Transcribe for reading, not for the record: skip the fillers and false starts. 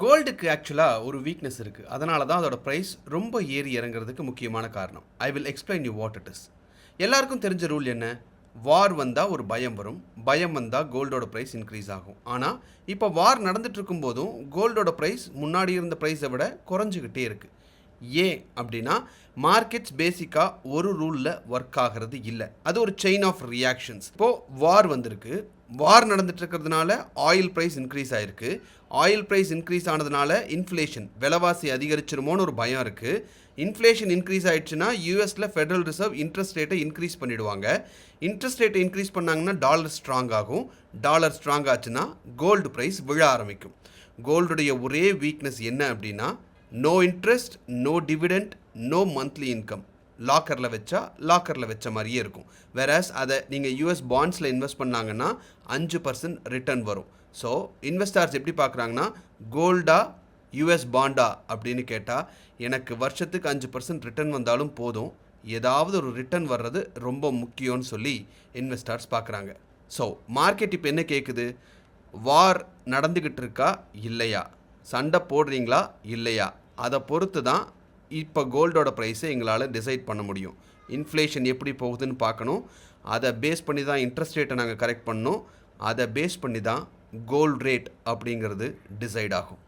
கோல்டுக்கு ஆக்சுவலாக ஒரு வீக்னஸ் இருக்குது. அதனால தான் அதோட ப்ரைஸ் ரொம்ப ஏறி இறங்குறதுக்கு முக்கியமான காரணம். I will explain you what it is. எல்லாருக்கும் தெரிஞ்ச ரூல் என்ன? வார் வந்தால் ஒரு பயம் வரும். பயம் வந்தால் கோல்டோட ப்ரைஸ் இன்க்ரீஸ் ஆகும். ஆனால் இப்போ வார் நடந்துட்டு இருக்கும்போதும் கோல்டோட ப்ரைஸ் முன்னாடி இருந்த ப்ரைஸை விட குறைஞ்சிக்கிட்டே இருக்குது. ஏன் அப்படின்னா மார்க்கெட்ஸ் பேசிக்காக ஒரு ரூலில் ஒர்க் ஆகிறது இல்லை. அது ஒரு செயின் ஆஃப் ரியாக்ஷன்ஸ். இப்போது வார் வந்திருக்கு. வார் நடந்துட்டு இருக்கிறதுனால ஆயில் ப்ரைஸ் இன்க்ரீஸ் ஆகிருக்கு. ஆயில் ப்ரைஸ் இன்க்ரீஸ் ஆனதுனால இன்ஃப்ளேஷன் விலைவாசி அதிகரிச்சிருமோன்னு ஒரு பயம் இருக்குது. இன்ஃப்ளேஷன் இன்க்ரீஸ் ஆகிடுச்சுன்னா யூஎஸில் ஃபெடரல் ரிசர்வ் இன்ட்ரெஸ்ட் ரேட்டை இன்க்ரீஸ் பண்ணிவிடுவாங்க. இன்ட்ரெஸ்ட் ரேட்டை இன்க்ரீஸ் பண்ணாங்கன்னா டாலர் ஸ்ட்ராங் ஆகும். டாலர் ஸ்ட்ராங் ஆச்சுன்னா கோல்டு ப்ரைஸ் விழ ஆரம்பிக்கும். கோல்டுடைய ஒரே வீக்னஸ் என்ன அப்படின்னா no interest, no dividend, no monthly income. லாக்கரில் வச்ச மாதிரியே இருக்கும். வேறஸ் அதை நீங்கள் யூஎஸ் பாண்ட்ஸில் இன்வெஸ்ட் பண்ணாங்கன்னா 5% ரிட்டர்ன் வரும். ஸோ இன்வெஸ்டர்ஸ் எப்படி பார்க்குறாங்கன்னா கோல்டா யூஎஸ் பாண்டா அப்படின்னு கேட்டால் எனக்கு வருஷத்துக்கு 5% ரிட்டர்ன் வந்தாலும் போதும், ஏதாவது ஒரு ரிட்டர்ன் வர்றது ரொம்ப முக்கியம்னு சொல்லி இன்வெஸ்டர்ஸ் பார்க்குறாங்க. ஸோ மார்க்கெட் இப்போ என்ன கேட்குது? வார் நடந்துக்கிட்டு இருக்கா இல்லையா, சண்டை போடுறீங்களா இல்லையா, அதை பொறுத்து தான் இப்போ கோல்டோட ப்ரைஸை எங்களால் டிசைட் பண்ண முடியும். இன்ஃப்ளேஷன் எப்படி போகுதுன்னு பார்க்கணும். அதை பேஸ் பண்ணி தான் இன்ட்ரெஸ்ட் ரேட்டை நாங்கள் கரெக்ட் பண்ணணும். அதை பேஸ் பண்ணி தான் கோல்ட் ரேட் அப்படிங்கிறது டிசைட் ஆகும்.